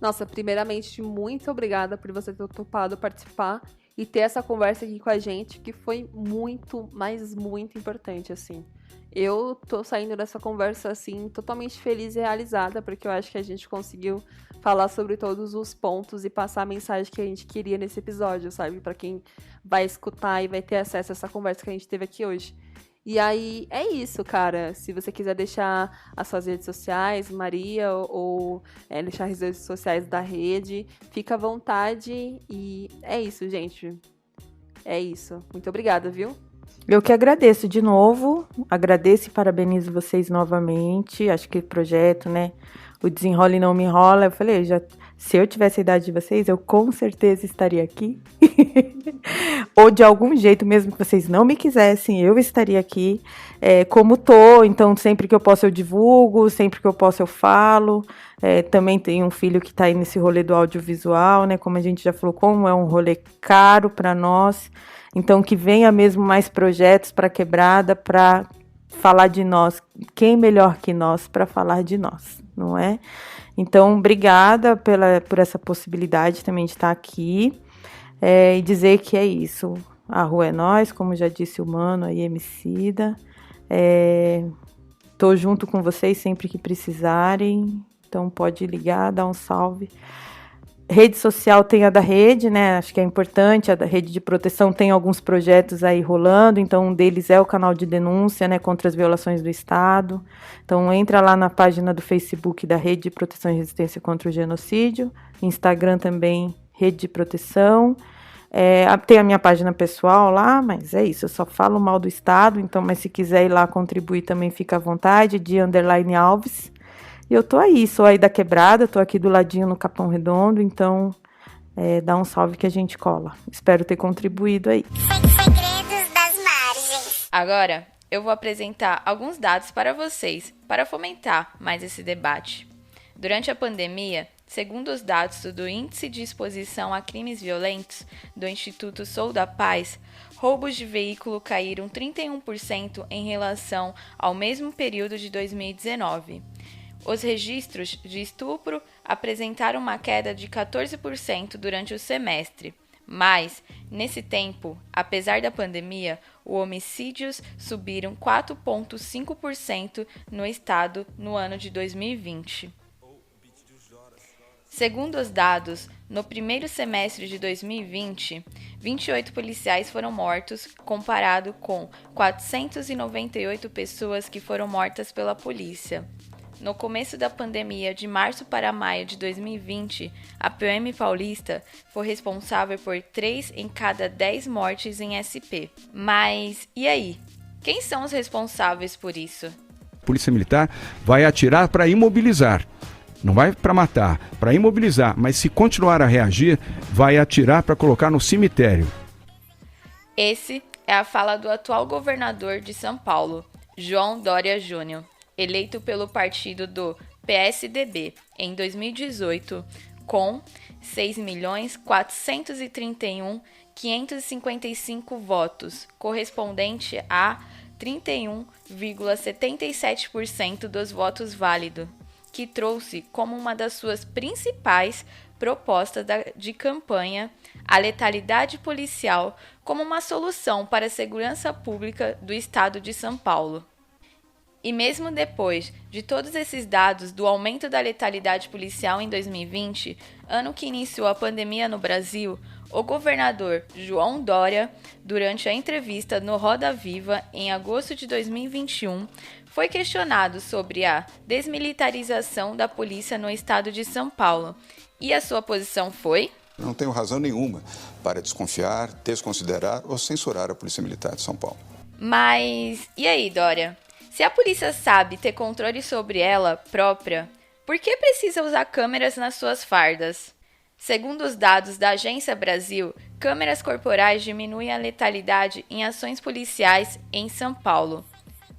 Nossa, primeiramente, muito obrigada por você ter topado participar e ter essa conversa aqui com a gente, que foi muito, mas muito importante, assim. Eu tô saindo dessa conversa, assim, totalmente feliz e realizada, porque eu acho que a gente conseguiu falar sobre todos os pontos e passar a mensagem que a gente queria nesse episódio, sabe? Pra quem vai escutar e vai ter acesso a essa conversa que a gente teve aqui hoje. E aí, é isso, cara. Se você quiser deixar as suas redes sociais, Maria, ou deixar as redes sociais da rede, fica à vontade. E é isso, gente. É isso. Muito obrigada, viu? Eu que agradeço de novo. Agradeço e parabenizo vocês novamente. Acho que o projeto, né? O Desenrola e Não Me Enrola. Eu falei, se eu tivesse a idade de vocês, eu com certeza estaria aqui. Ou de algum jeito, mesmo que vocês não me quisessem, eu estaria aqui como tô. Então, sempre que eu posso eu divulgo, sempre que eu posso eu falo. Também tenho um filho que está aí nesse rolê do audiovisual, né? Como a gente já falou, como é um rolê caro para nós. Então, que venha mesmo mais projetos para Quebrada, para falar de nós. Quem melhor que nós para falar de nós, não é? Então, obrigada por essa possibilidade também de estar aqui. E dizer que é isso. A rua é nós, como já disse o Mano, aí Emicida. Tô junto com vocês sempre que precisarem. Então, pode ligar, dar um salve. Rede social tem a da rede, né? Acho que é importante. A da rede de proteção tem alguns projetos aí rolando. Então, um deles é o canal de denúncia, né, contra as violações do Estado. Então, entra lá na página do Facebook da Rede de Proteção e Resistência contra o Genocídio. Instagram também, Rede de Proteção. Tem a minha página pessoal lá, mas é isso. Eu só falo mal do Estado. Então, mas se quiser ir lá contribuir também, fica à vontade. _Alves. E eu tô aí, sou aí da Quebrada, tô aqui do ladinho no Capão Redondo, então dá um salve que a gente cola. Espero ter contribuído aí. Segredos das Margens. Agora, eu vou apresentar alguns dados para vocês, para fomentar mais esse debate. Durante a pandemia, segundo os dados do Índice de Exposição a Crimes Violentos do Instituto Sou da Paz, roubos de veículo caíram 31% em relação ao mesmo período de 2019. Os registros de estupro apresentaram uma queda de 14% durante o semestre, mas, nesse tempo, apesar da pandemia, os homicídios subiram 4,5% no estado no ano de 2020. Segundo os dados, no primeiro semestre de 2020, 28 policiais foram mortos, comparado com 498 pessoas que foram mortas pela polícia. No começo da pandemia, de março para maio de 2020, a PM paulista foi responsável por 3 em cada 10 mortes em SP. Mas, e aí? Quem são os responsáveis por isso? A Polícia Militar vai atirar para imobilizar. Não vai para matar, para imobilizar, mas se continuar a reagir, vai atirar para colocar no cemitério. Esse é a fala do atual governador de São Paulo, João Dória Júnior, eleito pelo partido do PSDB em 2018, com 6.431.555 votos, correspondente a 31,77% dos votos válidos, que trouxe como uma das suas principais propostas de campanha a letalidade policial como uma solução para a segurança pública do estado de São Paulo. E mesmo depois de todos esses dados do aumento da letalidade policial em 2020, ano que iniciou a pandemia no Brasil, o governador João Dória, durante a entrevista no Roda Viva em agosto de 2021, foi questionado sobre a desmilitarização da polícia no estado de São Paulo. E a sua posição foi? Não tenho razão nenhuma para desconfiar, desconsiderar ou censurar a Polícia Militar de São Paulo. Mas e aí, Dória? Se a polícia sabe ter controle sobre ela própria, por que precisa usar câmeras nas suas fardas? Segundo os dados da Agência Brasil, câmeras corporais diminuem a letalidade em ações policiais em São Paulo.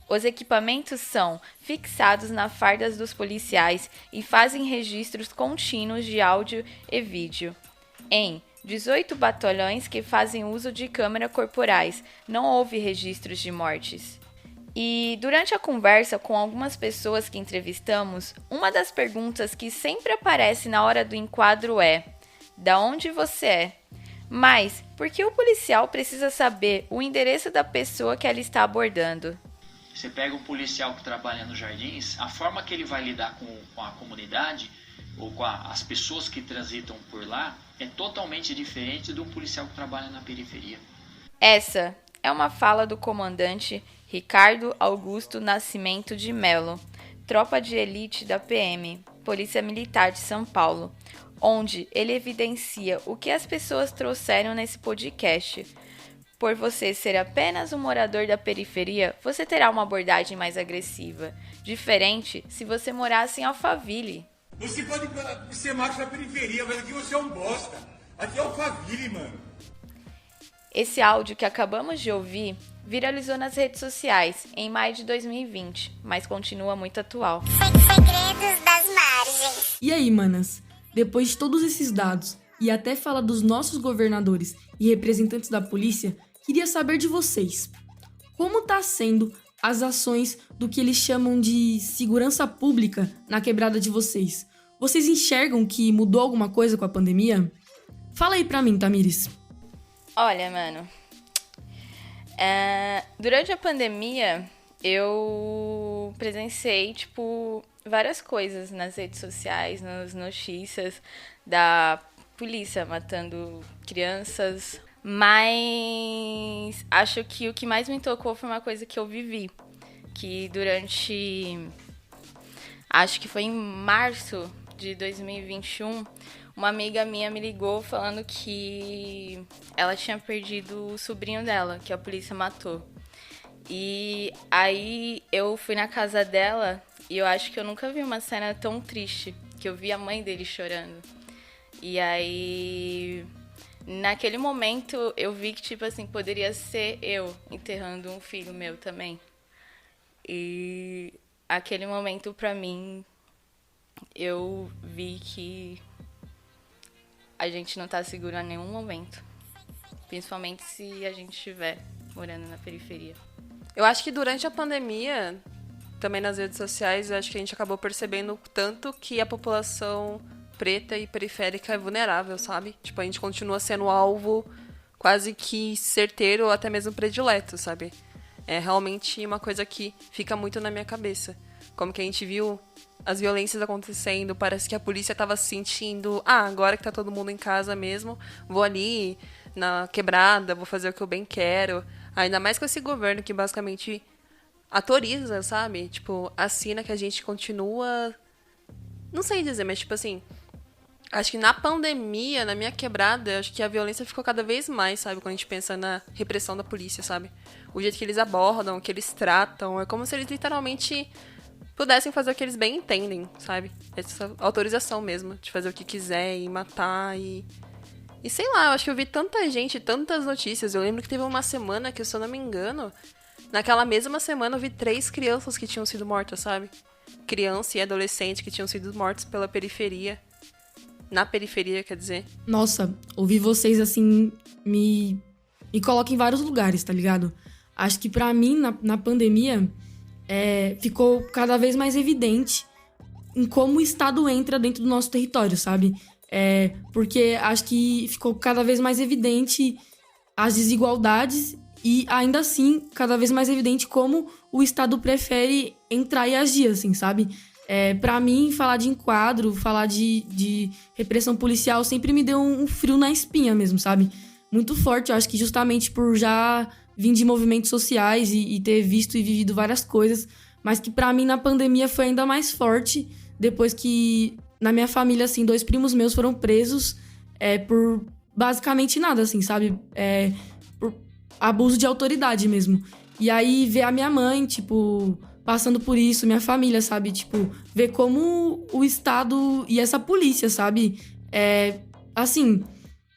Os equipamentos são fixados nas fardas dos policiais e fazem registros contínuos de áudio e vídeo. Em 18 batalhões que fazem uso de câmeras corporais, não houve registros de mortes. E durante a conversa com algumas pessoas que entrevistamos, uma das perguntas que sempre aparece na hora do enquadro é: da onde você é? Mas por que o policial precisa saber o endereço da pessoa que ela está abordando? Você pega um policial que trabalha nos jardins, a forma que ele vai lidar com a comunidade ou com as pessoas que transitam por lá é totalmente diferente do policial que trabalha na periferia. Essa é uma fala do comandante Ricardo Augusto Nascimento de Mello, tropa de elite da PM, Polícia Militar de São Paulo, onde ele evidencia o que as pessoas trouxeram nesse podcast. Por você ser apenas um morador da periferia, você terá uma abordagem mais agressiva, diferente se você morasse em Alphaville. Você pode ser macho na periferia, mas aqui você é um bosta. Aqui é Alphaville, mano. Esse áudio que acabamos de ouvir viralizou nas redes sociais em maio de 2020, mas continua muito atual. Segredos das margens. E aí, manas? Depois de todos esses dados e até falar dos nossos governadores e representantes da polícia, queria saber de vocês. Como tá sendo as ações do que eles chamam de segurança pública na quebrada de vocês? Vocês enxergam que mudou alguma coisa com a pandemia? Fala aí pra mim, Tamires. Olha, mano, durante a pandemia eu presenciei, várias coisas nas redes sociais, nas notícias da polícia matando crianças, mas acho que o que mais me tocou foi uma coisa que eu vivi, que acho que foi em março de 2021, uma amiga minha me ligou falando que ela tinha perdido o sobrinho dela, que a polícia matou. E aí eu fui na casa dela e eu acho que eu nunca vi uma cena tão triste, que eu vi a mãe dele chorando. E aí, naquele momento, eu vi que, poderia ser eu enterrando um filho meu também. E aquele momento, pra mim, eu vi que a gente não tá seguro a nenhum momento. Principalmente se a gente estiver morando na periferia. Eu acho que durante a pandemia, também nas redes sociais, eu acho que a gente acabou percebendo o tanto que a população preta e periférica é vulnerável, sabe? A gente continua sendo alvo quase que certeiro ou até mesmo predileto, sabe? É realmente uma coisa que fica muito na minha cabeça. Como que a gente viu as violências acontecendo, parece que a polícia tava se sentindo, agora que tá todo mundo em casa mesmo, vou ali na quebrada, vou fazer o que eu bem quero. Ainda mais com esse governo que basicamente autoriza, sabe? Assina que a gente continua... Não sei dizer, mas acho que na pandemia, na minha quebrada, acho que a violência ficou cada vez mais, sabe? Quando a gente pensa na repressão da polícia, sabe? O jeito que eles abordam, que eles tratam, é como se eles literalmente pudessem fazer o que eles bem entendem, sabe? Essa autorização mesmo, de fazer o que quiser e matar e sei lá, eu acho que eu vi tanta gente, tantas notícias. Eu lembro que teve uma semana que, se eu não me engano, naquela mesma semana eu vi 3 crianças que tinham sido mortas, sabe? Criança e adolescente que tinham sido mortos pela periferia. Na periferia, quer dizer. Nossa, ouvir vocês assim me coloca em vários lugares, tá ligado? Acho que pra mim, na pandemia, ficou cada vez mais evidente em como o Estado entra dentro do nosso território, sabe? Porque acho que ficou cada vez mais evidente as desigualdades e, ainda assim, cada vez mais evidente como o Estado prefere entrar e agir, assim, sabe? Pra mim, falar de enquadro, falar de repressão policial sempre me deu um frio na espinha mesmo, sabe? Muito forte, eu acho que justamente por já vir de movimentos sociais e ter visto e vivido várias coisas, mas que pra mim na pandemia foi ainda mais forte depois que na minha família, assim, 2 primos meus foram presos por basicamente nada, assim, sabe? Por abuso de autoridade mesmo. E aí ver a minha mãe, tipo, passando por isso, minha família, sabe? Tipo, ver como o Estado e essa polícia, sabe? Assim,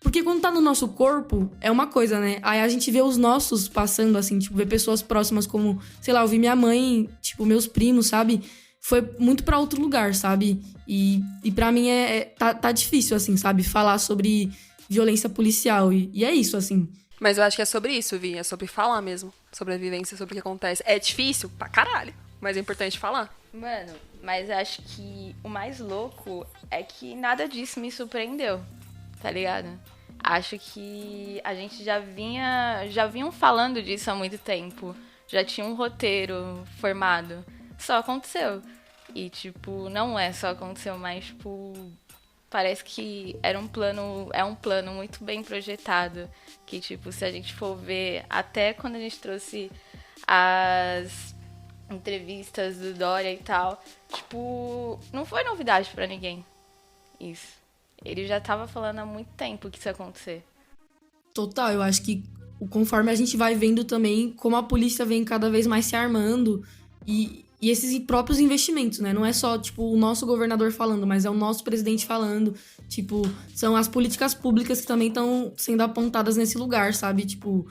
porque quando tá no nosso corpo, é uma coisa, né? Aí a gente vê os nossos passando, assim, tipo, ver pessoas próximas como, sei lá, eu vi minha mãe, tipo, meus primos, sabe? Foi muito pra outro lugar, sabe? E pra mim tá difícil, assim, sabe? Falar sobre violência policial. E é isso, assim. Mas eu acho que é sobre isso, Vi. É sobre falar mesmo. Sobre a vivência, sobre o que acontece. É difícil pra caralho, mas é importante falar. Mano, mas acho que o mais louco é que nada disso me surpreendeu, tá ligado? Acho que a gente já vinham falando disso há muito tempo. Já tinha um roteiro formado. Só aconteceu. E, tipo, não só aconteceu, mas, tipo, parece que é um plano muito bem projetado. Que, tipo, se a gente for ver, até quando a gente trouxe as entrevistas do Dória e tal, tipo, não foi novidade pra ninguém isso. Ele já tava falando há muito tempo que isso ia acontecer. Total, eu acho que conforme a gente vai vendo também como a polícia vem cada vez mais se armando e esses próprios investimentos, né? Não é só, tipo, o nosso governador falando, mas é o nosso presidente falando. Tipo, são as políticas públicas que também estão sendo apontadas nesse lugar, sabe? Tipo,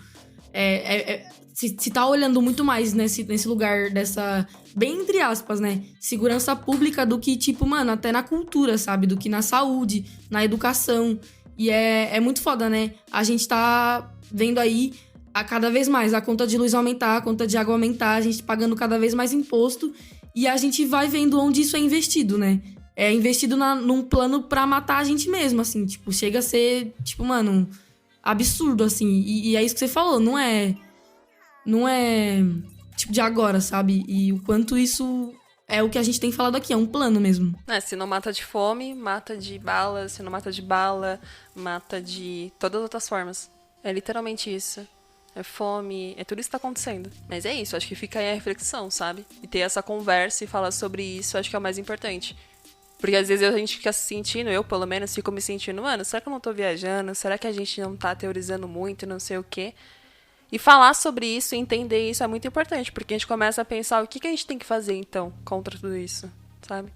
se tá olhando muito mais nesse lugar dessa, bem entre aspas, né? Segurança pública do que, tipo, mano, até na cultura, sabe? Do que na saúde, na educação. E é muito foda, né? A gente tá vendo aí a cada vez mais a conta de luz aumentar, a conta de água aumentar, a gente pagando cada vez mais imposto e a gente vai vendo onde isso é investido, né? É investido num plano pra matar a gente mesmo, assim, tipo, chega a ser, tipo, mano, absurdo, assim, e é isso que você falou, não é, tipo, de agora, sabe? E o quanto isso é o que a gente tem falado aqui, é um plano mesmo. Se não mata de fome, mata de bala, se não mata de bala, mata de todas as outras formas. É literalmente isso. É fome, é tudo isso que tá acontecendo. Mas é isso, acho que fica aí a reflexão, sabe? E ter essa conversa e falar sobre isso, acho que é o mais importante. Porque às vezes a gente fica se sentindo, eu pelo menos fico me sentindo, mano, será que eu não tô viajando? Será que a gente não tá teorizando muito, não sei o quê? E falar sobre isso e entender isso é muito importante, porque a gente começa a pensar o que a gente tem que fazer, então, contra tudo isso, sabe?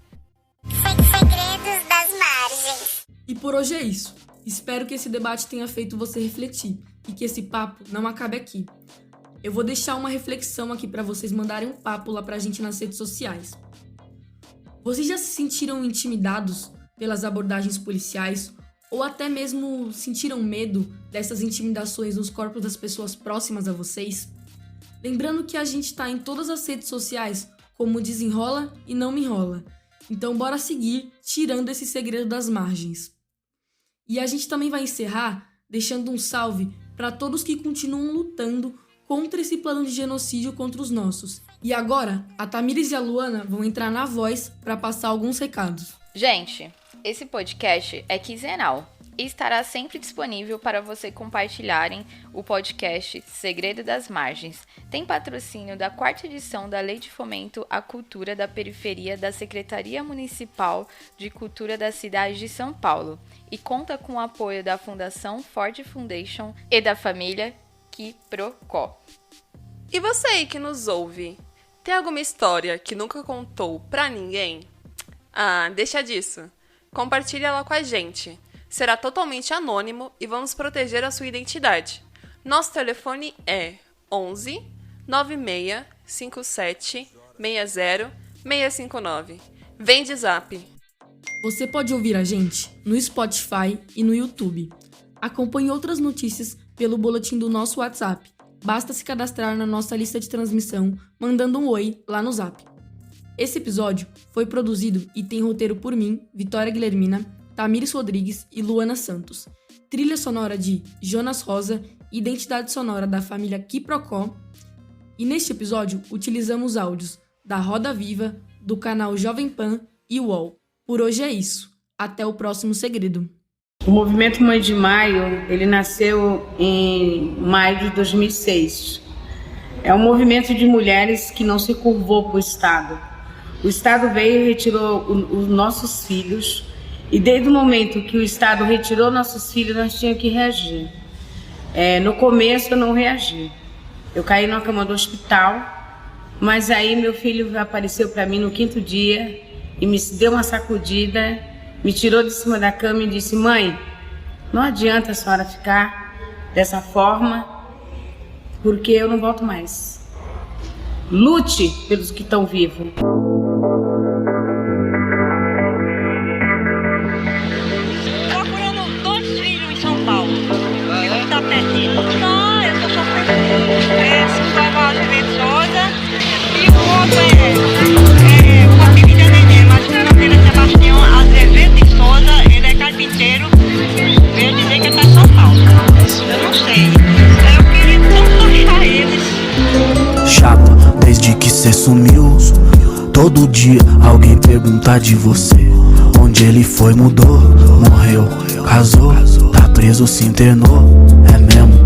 Segredos das margens. E por hoje é isso. Espero que esse debate tenha feito você refletir e que esse papo não acabe aqui. Eu vou deixar uma reflexão aqui para vocês mandarem um papo lá pra gente nas redes sociais. Vocês já se sentiram intimidados pelas abordagens policiais ou até mesmo sentiram medo dessas intimidações nos corpos das pessoas próximas a vocês? Lembrando que a gente tá em todas as redes sociais como Desenrola e Não Me Enrola. Então bora seguir tirando esse segredo das margens. E a gente também vai encerrar deixando um salve para todos que continuam lutando contra esse plano de genocídio contra os nossos. E agora, a Tamires e a Luana vão entrar na voz para passar alguns recados. Gente, esse podcast é quinzenal e estará sempre disponível para você compartilharem o podcast Segredo das Margens. Tem patrocínio da 4ª edição da Lei de Fomento à Cultura da Periferia da Secretaria Municipal de Cultura da cidade de São Paulo e conta com o apoio da Fundação Ford Foundation e da família Quiprocó. E você aí que nos ouve, Tem alguma história que nunca contou pra ninguém? Ah, deixa disso. Compartilhe ela com a gente. Será totalmente anônimo e vamos proteger a sua identidade. Nosso telefone é 11 96 57 60 659. Vem de zap. Você pode ouvir a gente no Spotify e no YouTube. Acompanhe outras notícias pelo boletim do nosso WhatsApp. Basta se cadastrar na nossa lista de transmissão, mandando um oi lá no Zap. Esse episódio foi produzido e tem roteiro por mim, Vitória Guilhermina, Tamires Rodrigues e Luana Santos. Trilha sonora de Jonas Rosa, identidade sonora da família Quiprocó. E neste episódio utilizamos áudios da Roda Viva, do canal Jovem Pan e UOL. Por hoje é isso. Até o próximo segredo. O movimento Mãe de Maio, ele nasceu em maio de 2006. É um movimento de mulheres que não se curvou para o Estado. O Estado veio e retirou os nossos filhos, e desde o momento que o Estado retirou nossos filhos, nós tínhamos que reagir. No começo eu não reagi. Eu caí numa cama do hospital, mas aí meu filho apareceu para mim no 5º dia e me deu uma sacudida, me tirou de cima da cama e disse: mãe, não adianta a senhora ficar dessa forma, porque eu não volto mais. Lute pelos que estão vivos. Procurando 2 filhos em São Paulo. Um tá perdido. Não, eu tô sofrendo. Silva Azevedo Souza. E o outro é uma filha neném, mas o nome dele é Sebastião Azevedo de Souza. Ele é carpinteiro. Veio dizer que ele tá em São Paulo. Eu não sei. Eu queria tanto achar eles. Chapa, desde que cê sumiu, todo dia alguém pergunta de você. Onde ele foi, mudou, morreu, casou, tá preso, se internou. É mesmo,